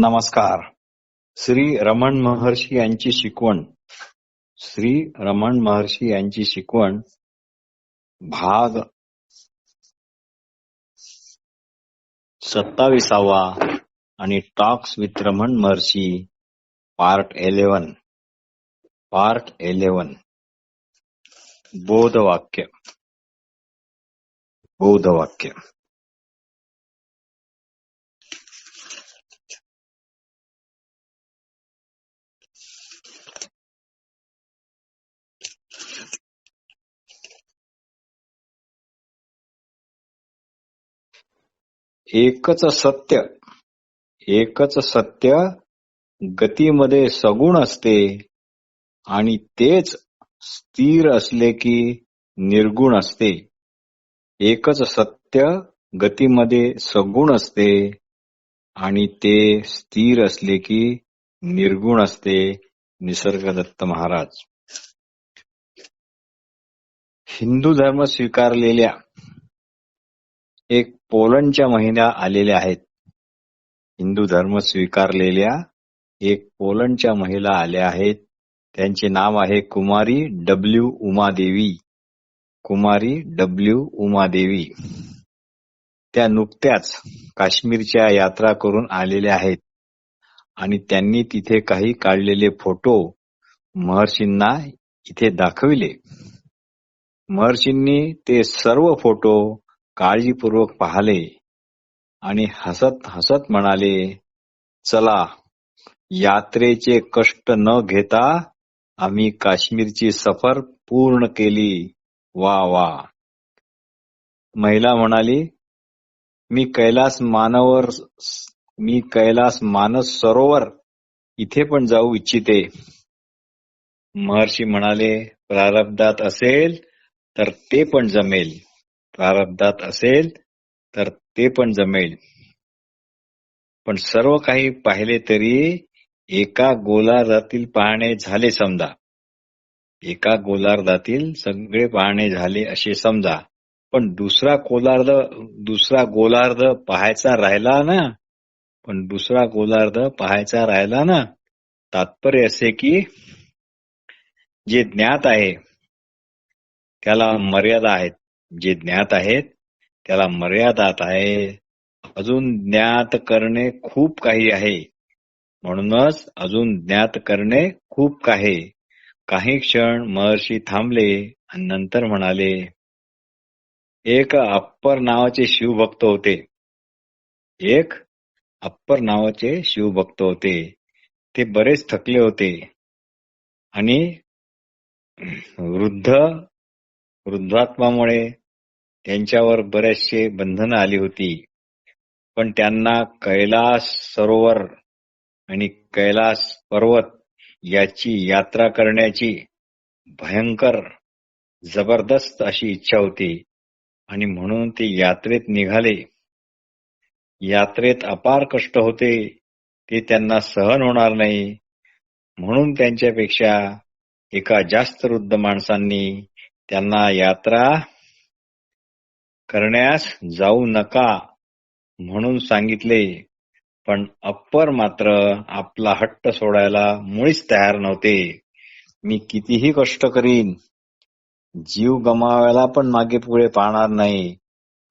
नमस्कार. श्री रमण महर्षी यांची शिकवण. श्री रमण महर्षी यांची शिकवण भाग 27वा आणि talks with Raman Maharshi part 11. बोधवाक्य. एकच सत्य गतीमध्ये सगुण असते आणि तेच स्थिर असले की निर्गुण असते. एकच सत्य गतीमध्ये सगुण असते आणि ते स्थिर असले की निर्गुण असते. निसर्गदत्त महाराज. हिंदू धर्म स्वीकारलेल्या एक पोलंडच्या महिला आलेल्या आहेत. हिंदू धर्म स्वीकारलेल्या एक पोलंडच्या महिला आल्या आहेत. त्यांचे नाव आहे कुमारी डब्ल्यू उमादेवी. त्या नुकत्याच काश्मीरच्या यात्रा करून आलेल्या आहेत आणि त्यांनी तिथे काही काढलेले फोटो महर्षींना इथे दाखविले. महर्षींनी ते सर्व फोटो काळजीपूर्वक पाहिले आणि हसत हसत म्हणाले, चला, यात्रेचे कष्ट न घेता आम्ही काश्मीरची सफर पूर्ण केली. वा वा. महिला म्हणाली, मी कैलास मानस सरोवर इथे पण जाऊ इच्छिते. महर्षी म्हणाले, प्रारब्धात असेल तर ते पण जमेल. पण सर्व काही पाहिले तरी एका गोलार्धातील पाहणे झाले समजा. एका गोलार्धातील सगळे पाहणे झाले असे समजा. पण दुसरा गोलार्ध पाहायचा राहिला ना. तात्पर्य असे की जे ज्ञात आहे त्याला मर्यादा आहेत. अजून ज्ञात करणे खूप काही आहे. म्हणूनच अजून ज्ञात करणे खूप काही क्षण महर्षी थांबले आणि नंतर म्हणाले, एक अप्पर नावाचे शिवभक्त होते. ते बरेच थकले होते आणि वृद्धात्मामुळे त्यांच्यावर बरेचसे बंधनं आली होती. पण त्यांना कैलास सरोवर आणि कैलास पर्वत याची यात्रा करण्याची भयंकर जबरदस्त अशी इच्छा होती आणि म्हणून ते यात्रेत निघाले. यात्रेत अपार कष्ट होते, ते त्यांना सहन होणार नाही. म्हणून त्यांच्यापेक्षा एका जास्त वृद्ध माणसांनी त्यांना यात्रा करण्यास जाऊ नका म्हणून सांगितले. पण अप्पर मात्र आपला हट्ट सोडायला मुळीच तयार नव्हते. मी कितीही कष्ट करीन, जीव गमावायला पण मागे पुढे पाहणार नाही,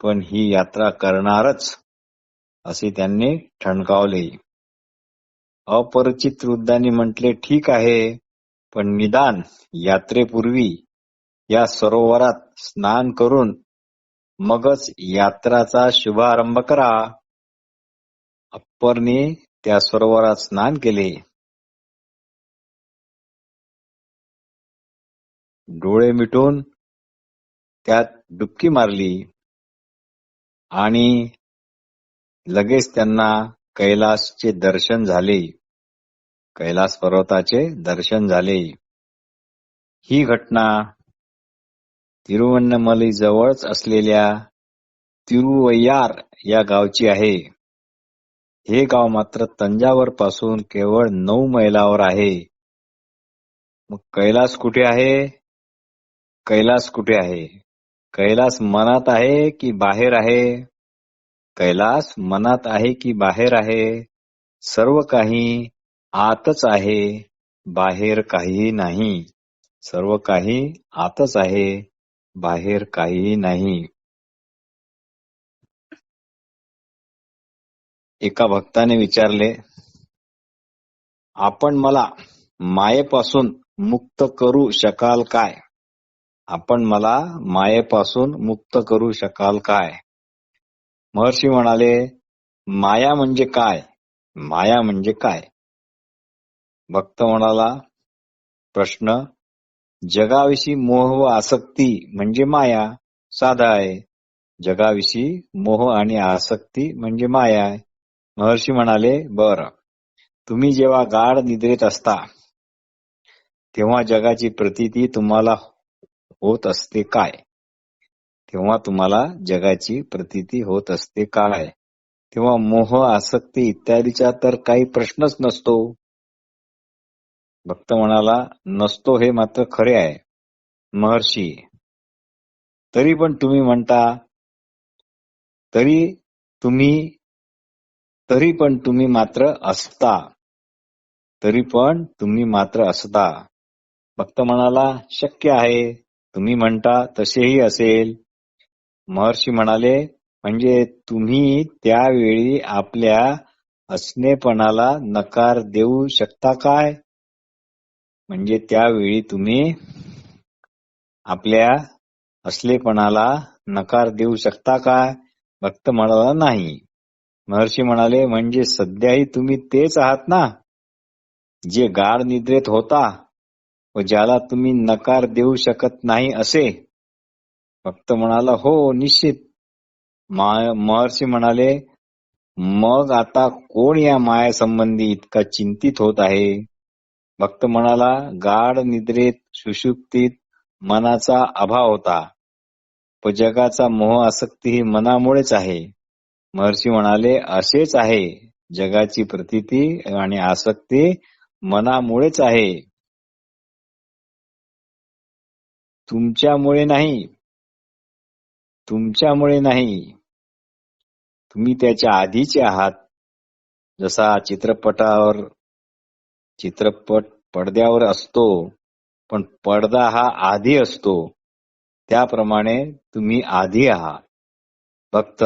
पण ही यात्रा करणारच, असे त्यांनी ठणकावले. अपरिचित वृद्धांनी म्हटले, ठीक आहे, पण निदान यात्रेपूर्वी या सरोवरात स्नान करून मगच यात्राचा शुभारंभ करा. अप्परने त्या सरोवरात स्नान केले. डोळे मिटून त्यात डुबकी मारली आणि लगेच त्यांना कैलास पर्वताचे दर्शन झाले. ही घटना तिरुवन्नमलई जवळच असलेल्या तिरुवैयार या गावची आहे. हे गाव मात्र तंजावर पासून केवळ 9 मैलावर आहे. मग कैलास कुठे आहे? कैलास मनात आहे की बाहेर आहे? सर्व काही आतच आहे, बाहेर काहीही नाही. सर्व काही आतच आहे, बाहेर काहीही नाही. एका भक्ताने विचारले, आपण मला मायेपासून मुक्त करू शकाल काय? आपण मला मायेपासून मुक्त करू शकाल काय? महर्षी म्हणाले, माया म्हणजे काय? माया म्हणजे काय? भक्त म्हणाला, प्रश्न, जगाविषयी मोह व आसक्ती म्हणजे माया. साधा आहे. जगाविषयी मोह आणि आसक्ती म्हणजे माया आहे. महर्षी म्हणाले, बरं, तुम्ही जेव्हा गाढ निद्रेत असता तेव्हा जगाची प्रतीती तुम्हाला होत असते काय? तेव्हा तुम्हाला जगाची प्रतीती होत असते काय? तेव्हा मोह आसक्ती इत्यादीचा तर काही प्रश्नच नसतो. भक्त म्हणाला, नसतो हे मात्र खरे आहे. महर्षी, तरी पण तुम्ही म्हणता, तरी तुम्ही तरी पण तुम्ही मात्र असता. तरी पण तुम्ही मात्र असता. भक्त म्हणाला, शक्य आहे. तुम्ही म्हणता तसेही असेल. महर्षी म्हणाले, म्हणजे तुम्ही त्यावेळी आपल्या असणेपणाला नकार देऊ शकता काय? म्हणजे त्यावेळी तुम्ही आपल्या असलेपणाला नकार देऊ शकता काय? भक्त म्हणाला, नाही. महर्षी म्हणाले, म्हणजे सध्याही तुम्ही तेच आहात ना, जे गाढ निद्रेत होता व ज्याला तुम्ही नकार देऊ शकत नाही असे? भक्त म्हणाला, हो, निश्चित. महर्षी म्हणाले, मग आता कोण या मायासंबंधी इतका चिंतित होत आहे? भक्त म्हणाला, गाढ निद्रेत सुषुप्तीत मनाचा अभाव होता, व जगाचा मोह आसक्ती ही मनामुळेच आहे. महर्षी म्हणाले, असेच आहे. जगाची प्रतीती आणि आसक्ती मनामुळेच आहे, तुमच्यामुळे नाही. तुमच्यामुळे नाही. तुम्ही त्याच्या आधीचे आहात. जसा चित्रपट पडद्यावर असतो, पण पडदा हा आधी असतो, त्याप्रमाणे तुम्ही आधी आहात. भक्त,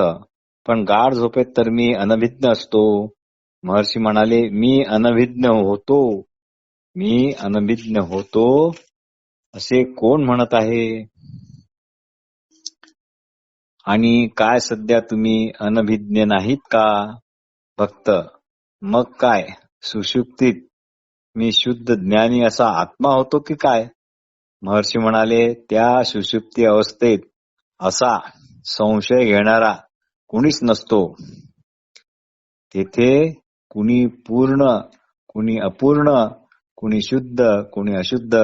पण गाढ झोपेत तर मी अनभिज्ञ असतो. महर्षी म्हणाले, मी अनभिज्ञ होतो असे कोण म्हणत आहे? आणि काय सध्या तुम्ही अनभिज्ञ नाहीत का? भक्त, मग काय, सुषुप्तीत मी शुद्ध ज्ञानी असा आत्मा होतो की काय? महर्षी म्हणाले, त्या सुषुप्ती अवस्थेत असा संशय घेणारा कुणीच नसतो. तेथे कुणी पूर्ण, कुणी अपूर्ण, कुणी शुद्ध, कुणी अशुद्ध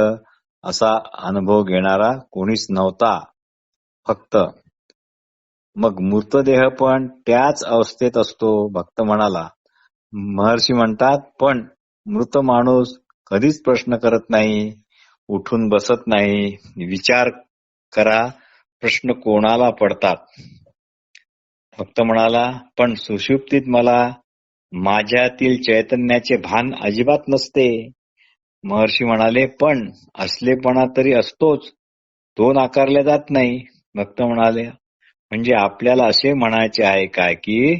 असा अनुभव घेणारा कोणीच नव्हता. फक्त मग मृतदेह पण त्याच अवस्थेत असतो. भक्त म्हणाला, महर्षी म्हणतात, पण मृत माणूस कधीच प्रश्न करत नाही, उठून बसत नाही. विचार करा, प्रश्न कोणाला पडतात? भक्त म्हणाला, पण सुषुप्तीत मला माझ्यातील चैतन्याचे भान अजिबात नसते. महर्षी म्हणाले, पण असलेपणा तरी असतोच, तो नाकारला जात नाही. भक्त म्हणाले, म्हणजे आपल्याला असे म्हणायचे आहे काय की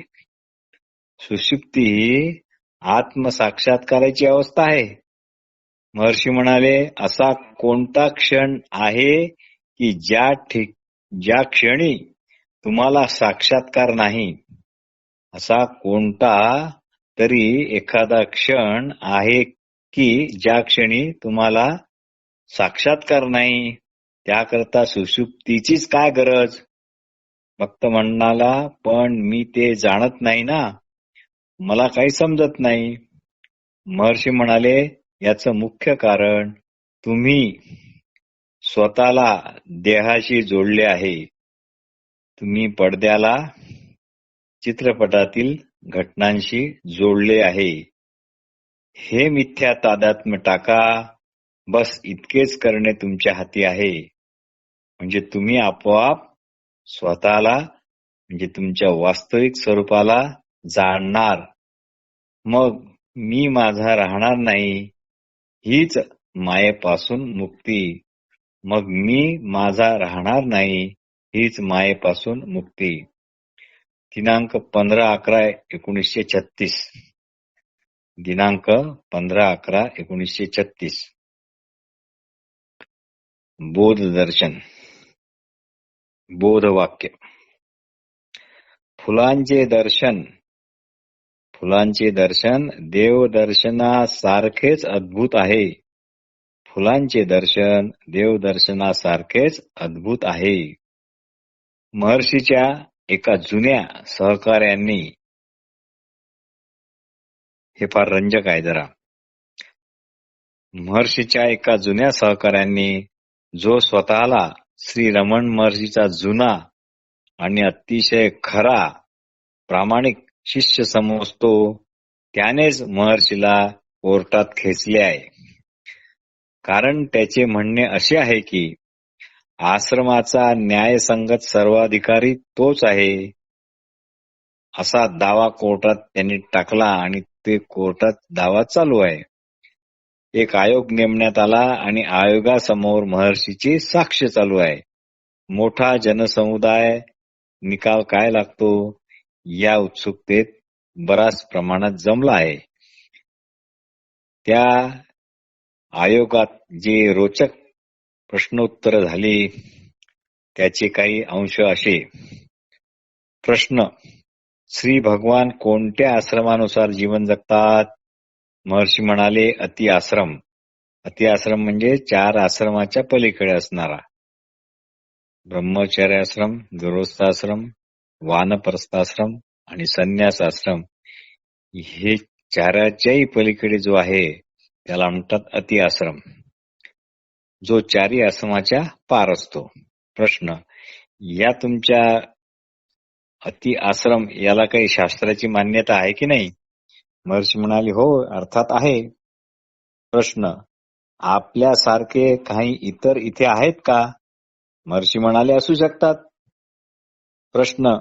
सुषुप्ती ही आत्मसाक्षात्काराची अवस्था आहे? महर्षी म्हणाले, असा कोणता क्षण आहे की ज्या क्षणी तुम्हाला साक्षात्कार नाही? असा कोणता तरी एखादा क्षण आहे की ज्या क्षणी तुम्हाला साक्षात्कार नाही? त्याकरता सुषुप्तीचीच काय गरज? भक्त म्हणाला, पण मी ते जाणत नाही ना, मला काही समजत नाही. महर्षी म्हणाले, याचं मुख्य कारण तुम्ही स्वतःला देहाशी जोडले आहे. तुम्ही पडद्याला चित्रपटातील घटनांशी जोडले आहे. हे मिथ्या तादात्म्य टाका. बस इतकेच करणे तुमच्या हाती आहे. म्हणजे तुम्ही आपोआप स्वतःला, म्हणजे तुमच्या वास्तविक स्वरूपाला जाणणार. मग मी माझा राहणार नाही हीच मायेपासून मुक्ती. मग मी माझा राहणार नाही हीच मायेपासून मुक्ती. दिनांक 15/11/1936. दिनांक 15/11/1936. बोध दर्शन. बोधवाक्य. फुलांचे दर्शन देवदर्शनासारखेच अद्भुत आहे. फुलांचे दर्शन देवदर्शनासारखेच अद्भुत आहे. महर्षीच्या एका जुन्या सहकाऱ्यांनी, हे फार रंजक आहे जरा, महर्षीच्या एका जुन्या सहकाऱ्यांनी जो स्वतःला श्री रमण महर्षीचा जुना आणि अतिशय खरा प्रामाणिक शिष्य समजतो त्यानेच महर्षीला कोर्टात खेचले आहे. कारण त्याचे म्हणणे असे आहे की आश्रमाचा न्यायसंगत सर्वाधिकारी तोच आहे, असा दावा कोर्टात त्यांनी टाकला आणि ते कोर्टात दावा चालू आहे. एक आयोग नेमण्यात आला आणि आयोगासमोर महर्षीची साक्ष चालू आहे. मोठा जनसमुदाय निकाल काय लागतो या उत्सुकतेत बराच प्रमाणात जमला आहे. त्या आयोगात जे रोचक प्रश्नोत्तर झाली त्याचे काही अंश असे. प्रश्न: श्री भगवान कोणत्या आश्रमानुसार जीवन जगतात? महर्षी म्हणाले, अति आश्रम. अति आश्रम म्हणजे 4 आश्रमाच्या पलीकडे असणारा. ब्रह्मचर्याश्रम, गृहस्थाश्रम, वानप्रस्थाश्रम आणि संन्यासाश्रम. हे 4च्याही पलीकडे जो आहे त्याला म्हणतात अति आश्रम, जो 4ही आश्रमाच्या पार असतो. प्रश्न: या तुमच्या अति आश्रम याला काही शास्त्राची मान्यता आहे की नाही? महर्षी म्हणाले, हो, अर्थात आहे. प्रश्न: आपल्यासारखे काही इतर इथे आहेत का? महर्षी म्हणाले, असू शकतात. प्रश्न: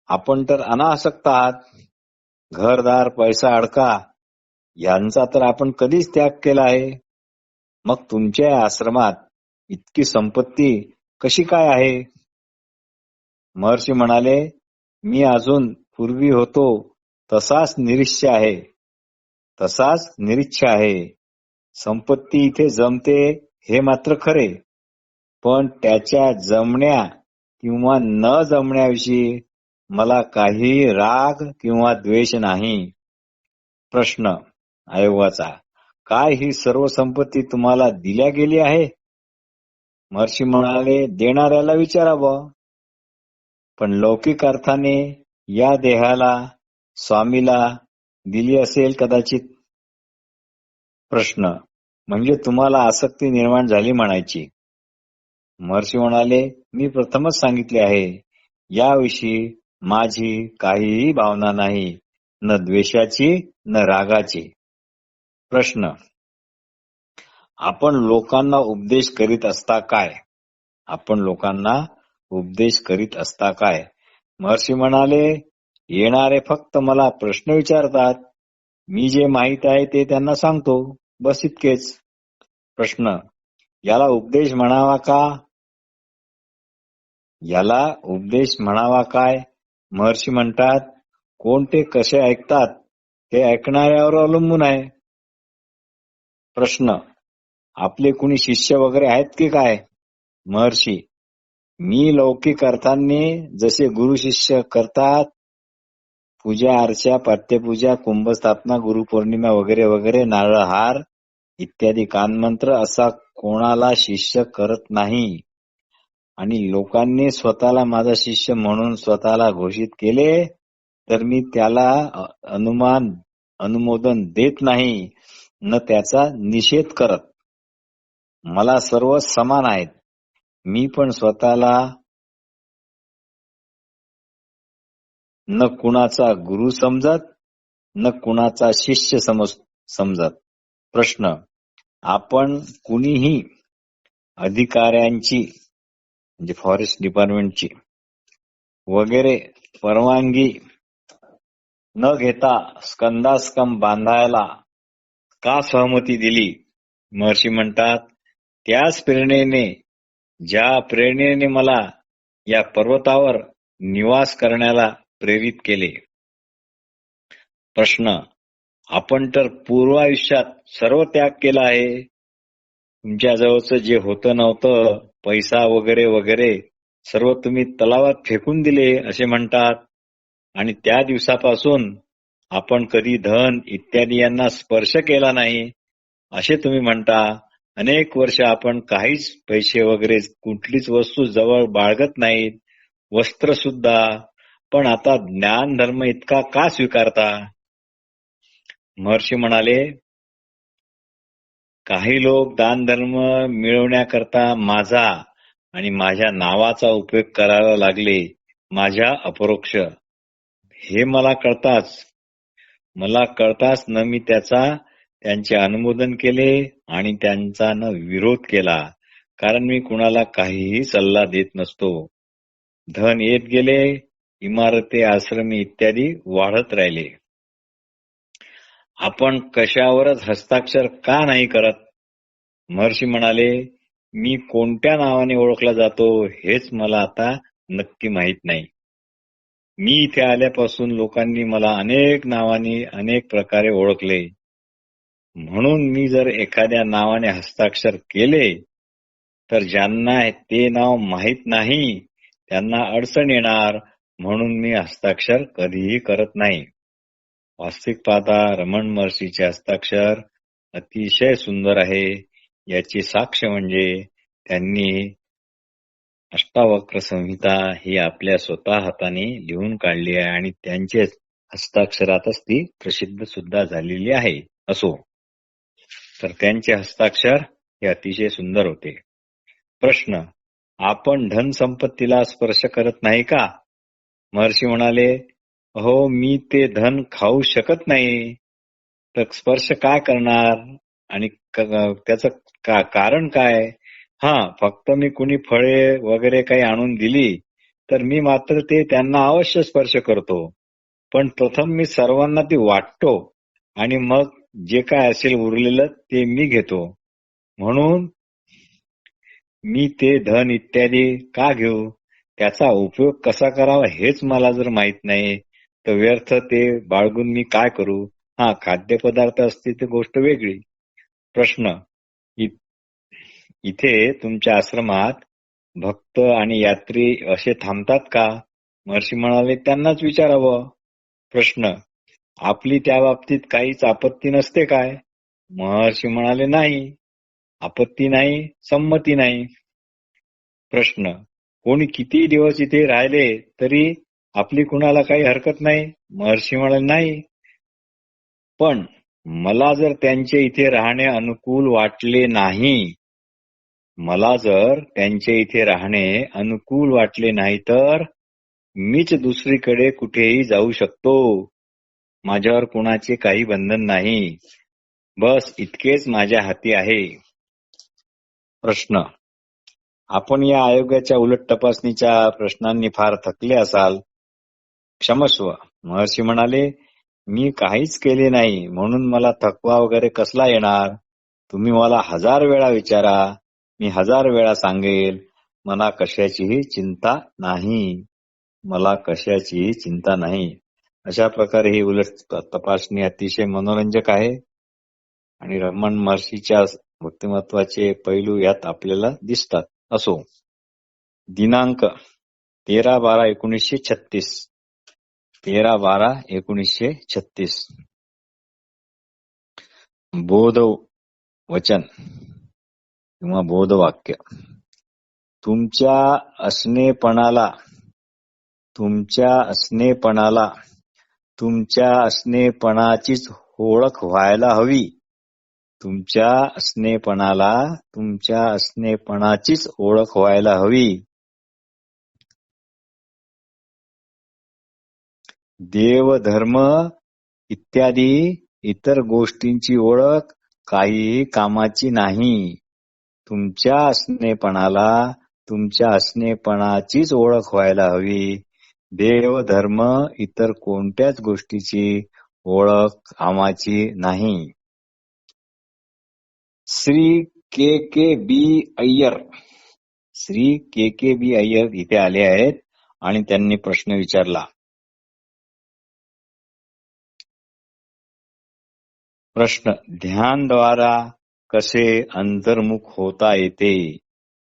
आपण तर अनासक्त आहात. घरदार, पैसा, अडका यांचा तर आपण कधीच त्याग केला आहे. मग तुमच्या आश्रमात इतकी संपत्ती कशी काय आहे? महर्षी म्हणाले, मी अजून पूर्वी होतो तसाच निरीच्छ आहे. संपत्ती इथे जमते हे मात्र खरे, पण त्याच्या जमण्या किंवा न जमण्याविषयी मला काही राग किंवा द्वेष नाही. प्रश्न आयोगाचा: काय ही सर्व संपत्ती तुम्हाला दिल्या गेली आहे? महर्षी म्हणाले, देणाऱ्याला विचारावं. पण लौकिक अर्थाने या देहाला स्वामीला दिली असेल कदाचित. प्रश्न: म्हणजे तुम्हाला आसक्ती निर्माण झाली म्हणायची? महर्षी म्हणाले, मी प्रथमच सांगितले आहे, याविषयी माझी काहीही भावना नाही, न द्वेषाची न रागाची. प्रश्न: आपण लोकांना उपदेश करीत असता काय? महर्षी म्हणाले, येणारे फक्त मला प्रश्न विचारतात, मी जे माहित आहे ते त्यांना सांगतो, बस इतकेच. प्रश्न: याला उपदेश म्हणावा काय? महर्षी म्हणतात, कोण ते कसे ऐकतात हे ऐकणाऱ्यावर अवलंबून आहे. प्रश्न: आपले कुणी शिष्य वगैरे आहेत की काय? महर्षी: मी लौकिक अर्थाने जसे गुरु शिष्य करतात, पूजा अर्चा, पथ्यपूजा, कुंभस्थापना, गुरुपौर्णिमा वगैरे वगैरे, नारळहार इत्यादी कानमंत्र असा कोणाला शिष्य करत नाही. आणि लोकांनी स्वतःला माझा शिष्य म्हणून स्वतःला घोषित केले तर मी त्याला अनुमोदन देत नाही, न त्याचा निषेध करत. मला सर्व समान आहेत. मी पण स्वतःला न कुणाचा गुरु समजत, न कुणाचा शिष्य समजत. प्रश्न: आपण कुणीही अधिकाऱ्यांची म्हणजे फॉरेस्ट डिपार्टमेंटची वगैरे परवानगी न घेता स्कंदास्कंद बांधायला का सहमती दिली? महर्षी म्हणतात, त्याच प्रेरणेने, ज्या प्रेरणेने मला या पर्वतावर निवास करण्याला प्रेरित केले. प्रश्न, आपण तर पूर्व आयुष्यात सर्व त्याग केला आहे. तुमच्या जवळचं जे होतं नव्हतं, पैसा वगैरे वगैरे, सर्व तुम्ही तलावात फेकून दिले असे म्हणतात. आणि त्या दिवसापासून आपण कधी धन इत्यादी यांना स्पर्श केला नाही असे तुम्ही म्हणता. अनेक वर्ष आपण काहीच पैसे वगैरे कुठलीच वस्तू जवळ बाळगत नाहीत, वस्त्र सुद्धा. पण आता ज्ञान धर्म इतका का स्वीकारता? महर्षी म्हणाले, काही लोक दान धर्म मिळवण्याकरता माझा आणि माझ्या नावाचा उपयोग करायला लागले, माझ्या अपरोक्ष. हे मला कळताच न मी त्यांचे अनुमोदन केले आणि त्यांचा न विरोध केला, कारण मी कुणाला काहीही सल्ला देत नसतो. धन येत गेले, इमारती आश्रमी इत्यादी वाढत राहिले. आपण कशावरच हस्ताक्षर का नाही करत? महर्षी म्हणाले, मी कोणत्या नावाने ओळखला जातो हेच मला आता नक्की माहीत नाही. मी इथे आल्यापासून लोकांनी मला अनेक नावांनी अनेक प्रकारे ओळखले. म्हणून मी जर एखाद्या नावाने हस्ताक्षर केले तर ज्यांना ते नाव माहीत नाही त्यांना अडचण येणार, म्हणून मी हस्ताक्षर कधीही करत नाही. वास्तविक पाहता रमण महर्षीचे हस्ताक्षर अतिशय सुंदर आहे. याची साक्ष म्हणजे त्यांनी अष्टावक्र संहिता ही आपल्या स्वतः हाताने लिहून काढली आहे आणि त्यांचेच हस्ताक्षरातच ती प्रसिद्ध सुद्धा झालेली आहे. असो, तर त्यांचे हस्ताक्षर हे अतिशय सुंदर होते. प्रश्न, आपण धन संपत्तीला स्पर्श करत नाही का? महर्षी म्हणाले, हो, मी ते धन खाऊ शकत नाही, तर स्पर्श काय करणार आणि त्याचं कारण काय? फक्त मी कुणी फळे वगैरे काही आणून दिली तर मी मात्र ते त्यांना अवश्य स्पर्श करतो, पण प्रथम मी सर्वांना ती वाटतो आणि मग जे काय असेल उरलेलं ते मी घेतो. म्हणून मी ते धन इत्यादी का घेऊ? त्याचा उपयोग कसा करावा हेच मला जर माहित नाही तर व्यर्थ ते बाळगून मी काय करू? खाद्यपदार्थ असतील तर गोष्ट वेगळी. प्रश्न, इथे तुमच्या आश्रमात भक्त आणि यात्री असे थांबतात का? महर्षी म्हणाले, त्यांनाच विचारावं. प्रश्न, आपली त्या बाबतीत काहीच आपत्ती नसते काय? महर्षी म्हणाले, नाही, आपत्ती नाही, संमती नाही. प्रश्न, कोणी किती दिवस इथे राहिले तरी आपली कुणाला काही हरकत नाही? महर्षी म्हणाले, नाही, पण मला जर त्यांचे इथे राहणे अनुकूल वाटले नाही तर मीच दुसरीकडे कुठेही जाऊ शकतो. माझ्यावर कुणाचे काही बंधन नाही. बस इतकेच माझ्या हाती आहे. प्रश्न, आपण या आयोगाच्या उलट तपासणीच्या प्रश्नांनी फार थकले असाल, क्षमस्व. महर्षी म्हणाले, मी काहीच केले नाही म्हणून मला थकवा वगैरे कसला येणार? तुम्ही मला 1000 वेळा विचारा, मी 1000 वेळा सांगेल, मला कशाचीही चिंता नाही. अशा प्रकारे ही उलट तपासणी अतिशय मनोरंजक आहे आणि रमण महर्षीच्या व्यक्तिमत्वाचे पैलू यात आपल्याला दिसतात. असो, दिनांक 13/12/1936. 13/12/1936. बोध वचन किंवा बोधवाक्य. तुमच्या असणेपणाचीच ओळख व्हायला हवी. तुमच्या असणेपणाचीच ओळख व्हायला हवी. देव, धर्म इत्यादी इतर गोष्टींची ओळख काहीही कामाची नाही. तुमच्या असणेपणाचीच ओळख व्हायला हवी. देव धर्म इतर कोणत्याच गोष्टीची ओळख कामाची नाही. श्री के. बी. अय्यर. श्री के. बी. अय्यर इथे आले आहेत आणि त्यांनी प्रश्न विचारला. प्रश्न, ध्यानद्वारा कसे अंतर्मुख होता येते?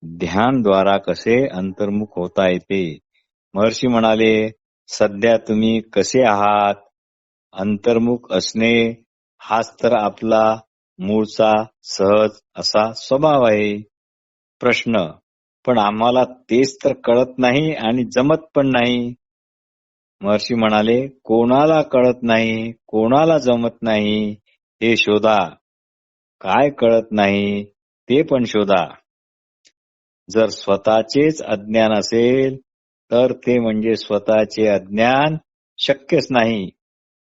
ध्यानद्वारा कसे अंतर्मुख होता येते? महर्षी म्हणाले, सध्या तुम्ही कसे आहात? अंतर्मुख असणे हाच तर आपला मूळचा सहज असा स्वभाव आहे. प्रश्न, पण आम्हाला तेच तर कळत नाही आणि जमत पण नाही. महर्षी म्हणाले, कोणाला कळत नाही, कोणाला जमत नाही हे शोधा. काय कळत नाही ते पण शोधा. जर स्वतःचेच अज्ञान असेल तर ते म्हणजे स्वतःचे अज्ञान शक्यच नाही.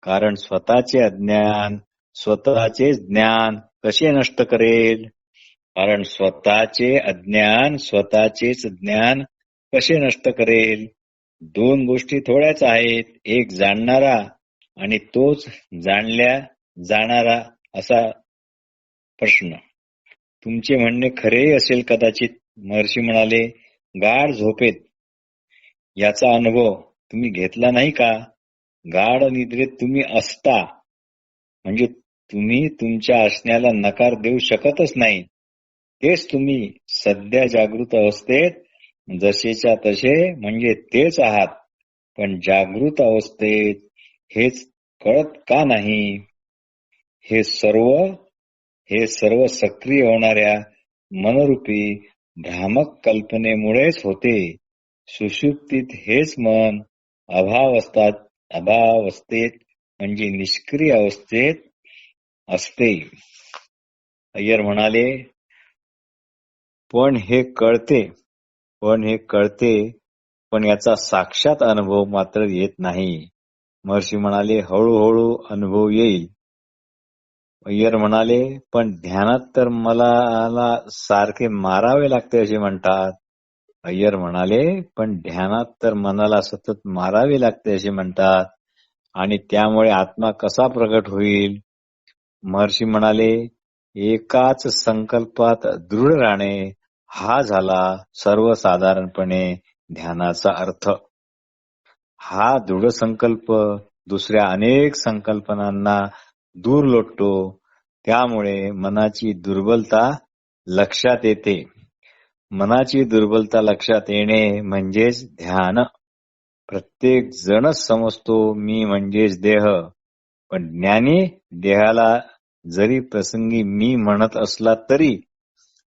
कारण स्वतःचे अज्ञान स्वतःचे ज्ञान कसे नष्ट करेल? कारण स्वतःचे अज्ञान स्वतःचेच ज्ञान कसे नष्ट करेल? दोन गोष्टी थोड्याच आहेत. एक जाणणारा आणि तोच जाणल्या जाणारा असा प्रश्न. तुमचे म्हणणे खरेही असेल कदाचित. महर्षी म्हणाले, गाढ झोपेत याचा अनुभव तुम्ही घेतला नाही का? गाढ निद्रेत तुम्ही असता म्हणजे तुम्ही तुमच्या असण्याला नकार देऊ शकतच नाही. तेच तुम्ही सध्या जागृत अवस्थेत जसेच्या तसे म्हणजे तेच आहात. पण जागृत अवस्थेत हेच कळत का नाही? हे सर्व सक्रिय होणाऱ्या मनरूपी भ्रामक कल्पनेमुळेच होते. सुषुप्तीत हेच मन अभावस्थेत म्हणजे निष्क्रिय अवस्थेत असते. अय्यर म्हणाले, पण हे कळते पण याचा साक्षात अनुभव मात्र येत नाही. महर्षी म्हणाले, हळूहळू अनुभव येईल. अय्यर म्हणाले, पण ध्यानात तर मला सारखे मारावे लागते असे म्हणतात. अय्यर म्हणाले, पण ध्यानात तर मनाला सतत मारावे लागते असे म्हणतात आणि त्यामुळे आत्मा कसा प्रगट होईल? महर्षी म्हणाले, एकाच संकल्पात दृढ राहणे हा झाला सर्वसाधारणपणे ध्यानाचा अर्थ. हा दृढ संकल्प दुसऱ्या अनेक संकल्पनांना दूर लोटतो. त्यामुळे मनाची दुर्बलता लक्षात येते. मनाची दुर्बलता लक्षात येणे म्हणजेच ध्यान. प्रत्येक जणच समजतो मी म्हणजेच देह. पण ज्ञानी देहाला जरी प्रसंगी मी म्हणत असला तरी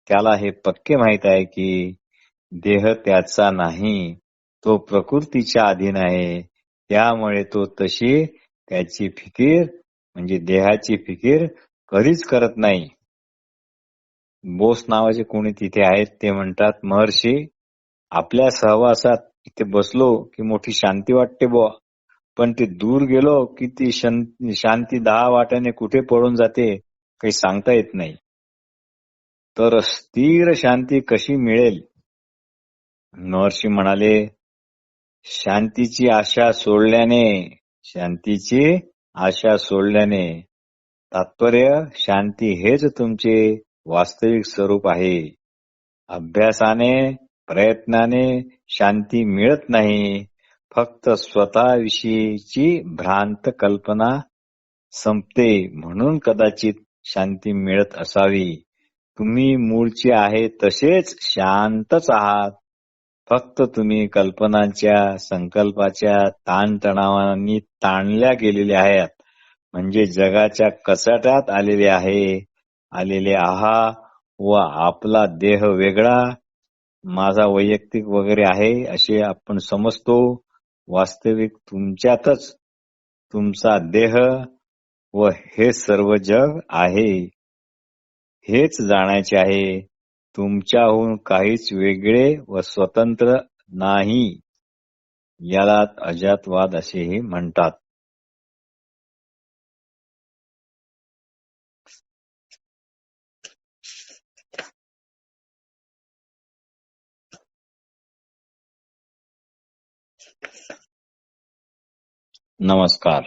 त्याला हे पक्के माहित आहे की देह त्याचा नाही, तो प्रकृतीच्या अधीन आहे. त्यामुळे तो तशी त्याची फिकीर म्हणजे देहाची फिकीर कधीच करत नाही. बोस नावाचे कोणी तिथे आहेत ते म्हणतात, महर्षी आपल्या सहवासात इथे बसलो की मोठी शांती वाटते बुवा, पण ते दूर गेलो की ती शांती 10 वाट्याने कुठे पळून जाते काही सांगता येत नाही. तर स्थिर शांती कशी मिळेल? महर्षी म्हणाले, शांतीची आशा सोडल्याने तात्पर्य शांती हेच तुमचे वास्तविक स्वरूप आहे. अभ्यासाने प्रयत्नाने शांती मिळत नाही. फक्त स्वतःविषयीची भ्रांत कल्पना संपते म्हणून कदाचित शांती मिळत असावी. तुम्ही मूळचे आहे तसेच शांतच आहात. फक्त तुम्ही कल्पनांच्या संकल्पाच्या ताणतणावांनी ताणल्या गेलेल्या आहेत. म्हणजे जगाच्या कचाट्यात आलेले आहात व आपला देह वेगळा, माझा वैयक्तिक वगैरे आहे असे आपण समजतो. वास्तविक तुमच्यातच तुमचा देह व हे सर्व जग आहे. हेच जाणायचे आहे. तुमच्याहून काहीच वेगळे व स्वतंत्र नाही. याला अजातवाद असेही म्हणतात. नमस्कार.